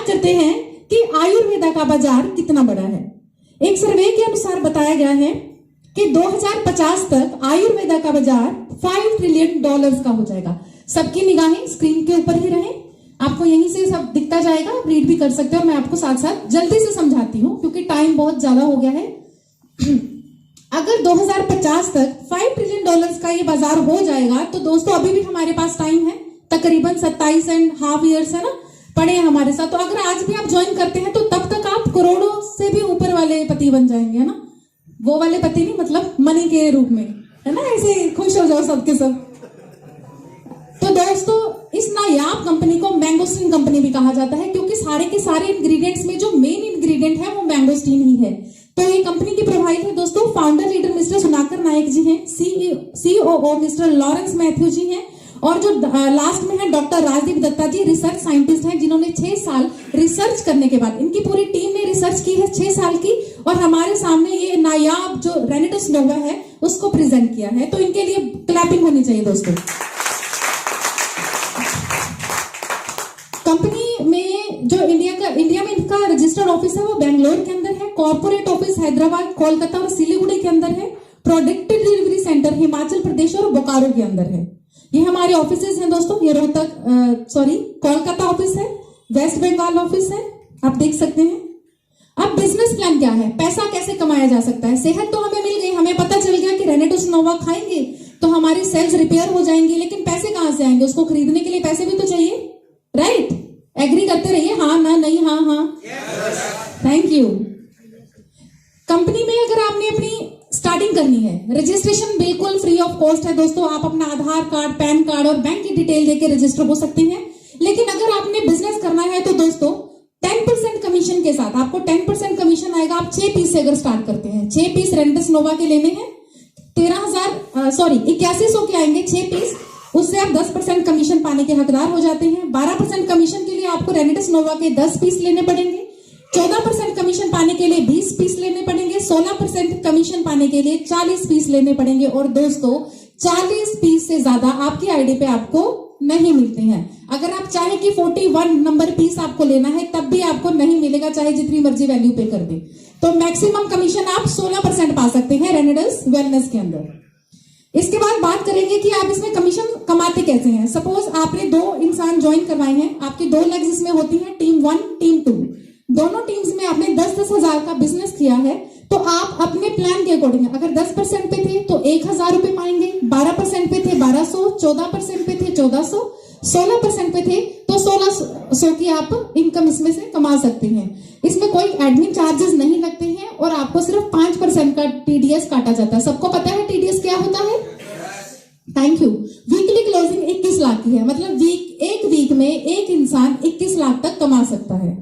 करते हैं कि आयुर्वेदा का बाजार कितना बड़ा है। एक सर्वे के अनुसार बताया गया है कि 2050 तक आयुर्वेदा का बाजार $5 ट्रिलियन का हो जाएगा। सबकी निगाहें स्क्रीन के ऊपर ही रहें, आपको यहीं से सब दिखता जाएगा, आप रीड भी कर सकते हो और मैं आपको साथ साथ जल्दी से समझाती हूँ क्योंकि टाइम बहुत ज्यादा हो गया है। अगर 2050 तक $5 ट्रिलियन का ये बाजार हो जाएगा तो दोस्तों अभी भी हमारे पास टाइम है, तकरीबन 27.5 ईयर्स है ना, पड़े हैं हमारे साथ। तो अगर आज भी आप ज्वाइन करते हैं तो तब तक आप करोड़ों से भी ऊपर वाले पति बन जाएंगे, है ना। वो वाले पति नहीं, मतलब मनी के रूप में, है ना, ऐसे खुश हो जाओ सबके सब। तो दोस्तों इस नायाब कंपनी को मैंगोस्टीन कंपनी भी कहा जाता है क्योंकि सारे के सारे इंग्रेडिएंट्स में जो मेन इंग्रेडिएंट है वो मैंगोस्टीन ही है। तो ये कंपनी की प्रोवाइड है दोस्तों। फाउंडर लीडर मिस्टर सुनाकर नायक जी हैं, सीईओ मिस्टर लॉरेंस मैथ्यू जी हैं और जो लास्ट में है डॉक्टर राजदीप दत्ता जी, रिसर्च साइंटिस्ट हैं जिन्होंने 6 साल रिसर्च करने के बाद, इनकी पूरी टीम ने रिसर्च की है 6 साल की और हमारे सामने ये नायाब जो रेनेटिस नोवा है उसको प्रेजेंट किया है। तो इनके लिए क्लैपिंग होनी चाहिए दोस्तों। कंपनी में जो इंडिया में इनका रजिस्टर्ड ऑफिस है वो बेंगलोर के अंदर है, कॉर्पोरेट ऑफिस हैदराबाद, कोलकाता और सिलीगुड़ी के अंदर है, product delivery centre Himachal Pradesh और बोकारो के अंदर है। ये हमारे ऑफिसेज हैं दोस्तों। ये कोलकाता ऑफिस है, वेस्ट बंगाल ऑफिस है, आप देख सकते हैं। अब बिजनेस प्लान क्या है, पैसा कैसे कमाया जा सकता है। सेहत तो हमें मिल गई, हमें पता चल गया कि रेनेटिस नोवा खाएंगे तो हमारी सेल्स रिपेयर हो जाएंगी, लेकिन पैसे कहां से आएंगे, उसको खरीदने के लिए पैसे भी तो चाहिए, राइट। एग्री करते रहिए, हाँ ना नहीं, हाँ हाँ, थैंक यू। कंपनी में अगर आपने अपनी स्टार्टिंग करनी है, रजिस्ट्रेशन बिल्कुल फ्री ऑफ कॉस्ट है दोस्तों। आप अपना आधार कार्ड, पैन कार्ड और बैंक की डिटेल देके रजिस्टर हो सकते हैं। लेकिन अगर आपने बिजनेस करना है तो दोस्तों 10% कमीशन के साथ आपको 10% कमीशन आएगा। आप 6 पीस से अगर स्टार्ट करते हैं, 6 पीस रेनेटिस नोवा के लेने हैं, 8100 के आएंगे 6 पीस, उससे आप 10% कमीशन पाने के हकदार हो जाते हैं। 12% कमीशन के लिए आपको रेनेटिस नोवा के 10 पीस लेने पड़ेंगे। 14% कमीशन पाने के लिए 20 पीस लेने पड़ेंगे। 16% कमीशन पाने के लिए 40 पीस लेने पड़ेंगे। और दोस्तों 40 पीस से ज्यादा आपकी आईडी पे आपको नहीं मिलते हैं। अगर आप चाहे कि 41 नंबर पीस आपको लेना है तब भी आपको नहीं मिलेगा, चाहे जितनी मर्जी वैल्यू पे कर दे। तो मैक्सिमम कमीशन आप 16% पा सकते हैं रेनेटिस वेलनेस के अंदर। इसके बाद बात करेंगे कि आप इसमें कमीशन कमाते कैसे हैं। सपोज आपने 2 इंसान ज्वाइन करवाए हैं, आपकी 2 लेग्स इसमें होती हैं, टीम 1 टीम 2। दोनों टीम्स में आपने 10-10 हजार का बिजनेस किया है तो आप अपने प्लान के अकॉर्डिंग, अगर 10% पे थे तो 1000 रुपए पाएंगे, 12% पे थे 1200, 14% पे थे 1400, 16% पे थे तो 1600 की आप इनकम इसमें से कमा सकते हैं। इसमें कोई एडमिन चार्जेस नहीं लगते हैं और आपको सिर्फ 5% का टीडीएस काटा जाता है। सबको पता है टीडीएस क्या होता है? Thank you. Weekly closing 21 lakh की है, मतलब एक वीक में एक इंसान 21 लाख तक कमा सकता है।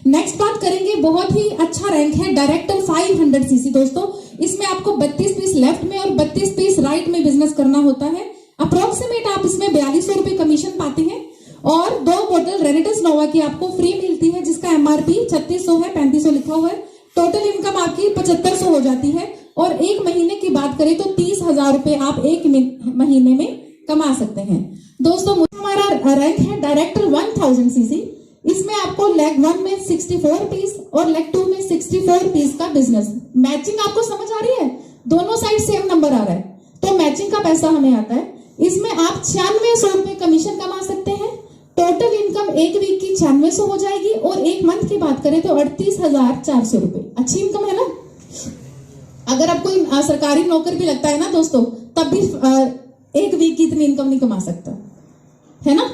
नेक्स्ट बात करेंगे, बहुत ही अच्छा रैंक है डायरेक्टर 500 सीसी दोस्तों। इसमें आपको 32 पीस लेफ्ट में और 32 पीस राइट में बिजनेस करना होता है। अप्रोक्सीमेट आप इसमें 4200 रुपए कमीशन पाते हैं और 2 बोतल रेनेटिस नोवा की आपको फ्री मिलती है जिसका एमआरपी 3600 है, 3500 लिखा हुआ है। टोटल इनकम आपकी 7500 हो जाती है और एक महीने की बात करें तो 30,000 रुपए आप एक महीने में कमा सकते हैं। दोस्तों हमारा रैंक है डायरेक्टर 1000 सीसी। इसमें आपको लेग 1 में 64 पीस और लेग 2 में 64 पीस का बिजनेस। मैचिंग आपको समझ आ रही है, दोनों साइड सेम नंबर आ रहा है तो मैचिंग का पैसा हमें आता है। इसमें आप 9600 रुपए कमीशन कमा सकते हैं। टोटल इनकम एक वीक की 9600 हो जाएगी और एक मंथ की बात करें तो 38,400 रुपए। अच्छी इनकम है ना। अगर आप कोई सरकारी नौकर भी लगता है ना दोस्तों तब भी एक वीक की इतनी इनकम नहीं कमा सकता, है ना।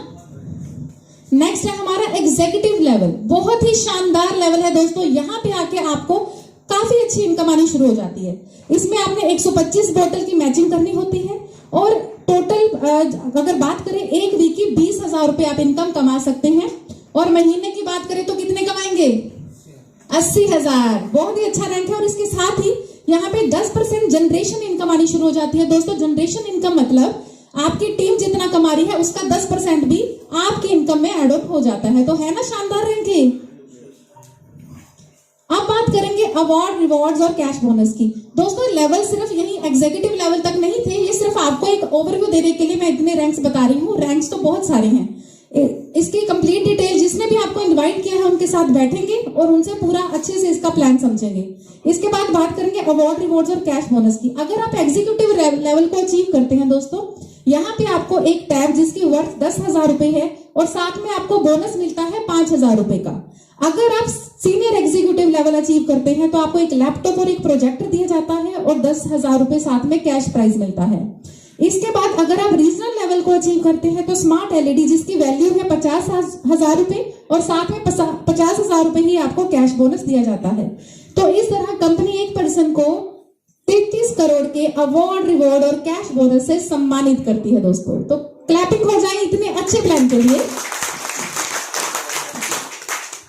नेक्स्ट है हमारा एग्जीक्यूटिव लेवल, बहुत ही शानदार लेवल है दोस्तों। यहाँ पे आके आपको काफी अच्छी इनकम आनी शुरू हो जाती है। इसमें आपने 125 बोतल की मैचिंग करनी होती है और टोटल अगर बात करें एक वीक की 20,000 रुपए आप इनकम कमा सकते हैं और महीने की बात करें तो कितने कमाएंगे? 80,000। बहुत ही अच्छा रैंक है। और इसके साथ ही यहाँ पे 10% जनरेशन इनकम आनी शुरू हो जाती है दोस्तों। जनरेशन इनकम मतलब आपकी टीम जितना कमा रही है उसका 10% भी आपकी इनकम में एड ऑन हो जाता है। तो है ना शानदार रैंकिंग। अब बात करेंगे अवार्ड, रिवॉर्ड्स और कैश बोनस की। दोस्तों लेवल सिर्फ यही एग्जीक्यूटिव लेवल तक नहीं थे, ये सिर्फ आपको एक ओवरव्यू देने के लिए मैं इतने रैंक्स बता रही हूँ। रैंक्स तो बहुत सारे हैं। इसकी कंप्लीट डिटेल जिसने भी आपको इनवाइट किया है उनके साथ बैठेंगे और उनसे पूरा अच्छे से इसका प्लान समझेंगे। इसके बाद बात करेंगे अवार्ड, रिवॉर्ड्स और कैश बोनस की। अगर आप एग्जीक्यूटिव लेवल को अचीव करते हैं दोस्तों, यहाँ पे आपको एक टैब जिसकी वर्थ 10,000 रुपए है और साथ में आपको बोनस मिलता है 5,000 रुपए का। अगर आप सीनियर एग्जीक्यूटिव लेवल अचीव करते हैं तो आपको एक लैपटॉप और एक प्रोजेक्टर दिया जाता है और 10,000 रुपए साथ में कैश प्राइज मिलता है। इसके बाद अगर आप रीजनल लेवल को अचीव करते हैं तो स्मार्ट एलईडी जिसकी वैल्यू है 50,000 रुपए और साथ में 50,000 रुपए ही आपको कैश बोनस दिया जाता है। तो इस तरह कंपनी एक पर्सन को 33 करोड़ के अवार्ड, रिवॉर्ड और कैश बोनस से सम्मानित करती है दोस्तों। तो क्लैपिंग हो जाए इतने अच्छे प्लान के लिए।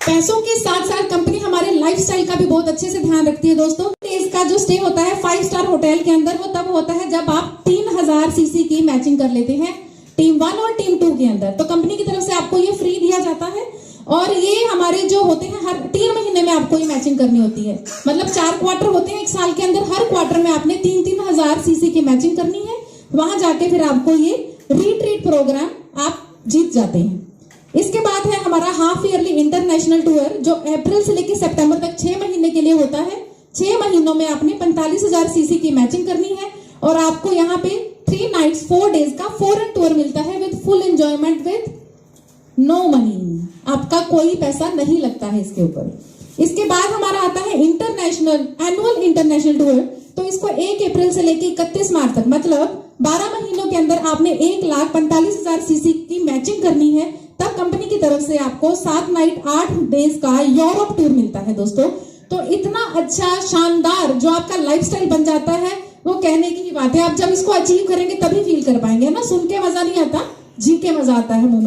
पैसों के साथ साथ कंपनी हमारे लाइफस्टाइल का भी बहुत अच्छे से ध्यान रखती है दोस्तों। इसका जो स्टे होता है 5 स्टार होटल के अंदर, वो तब होता है जब आप 3000 सीसी की मैचिंग कर लेते हैं टीम 1 और टीम 2 के अंदर। तो कंपनी की तरफ से आपको ये फ्री दिया जाता है और ये हमारे जो होते हैं हर 3 महीने में आपको ये मैचिंग करनी होती है। मतलब 4 क्वार्टर होते हैं एक साल के अंदर, हर क्वार्टर में आपने 3,000 सीसी की मैचिंग करनी है। वहां जाके फिर आपको ये रिट्रीट प्रोग्राम आप जीत जाते हैं। इसके बाद है हमारा हाफ ईयरली इंटरनेशनल टूर जो अप्रैल से लेकर सितंबर तक 6 महीने के लिए होता है। 6 महीनों में आपने 45,000 सीसी की मैचिंग करनी है और आपको यहाँ पे 3 नाइट्स 4 डेज का फॉरेन टूर मिलता है with full enjoyment with no money. आपका कोई पैसा नहीं लगता है इसके ऊपर। इसके बाद हमारा आता है एनुअल इंटरनेशनल टूर। तो इसको 1 अप्रैल से लेकर 31 मार्च तक, मतलब 12 महीनों के अंदर आपने 1,45,000 सीसी की मैचिंग करनी है। तब कंपनी की तरफ से आपको 7 नाइट 8 डेज का यूरोप टूर मिलता है दोस्तों। तो इतना अच्छा शानदार जो आपका लाइफस्टाइल बन जाता है वो कहने की बात है। आप जब इसको अचीव करेंगे तभी फील कर पाएंगे ना। सुन के मजा नहीं आता, जी के मजा आता है मुंह में।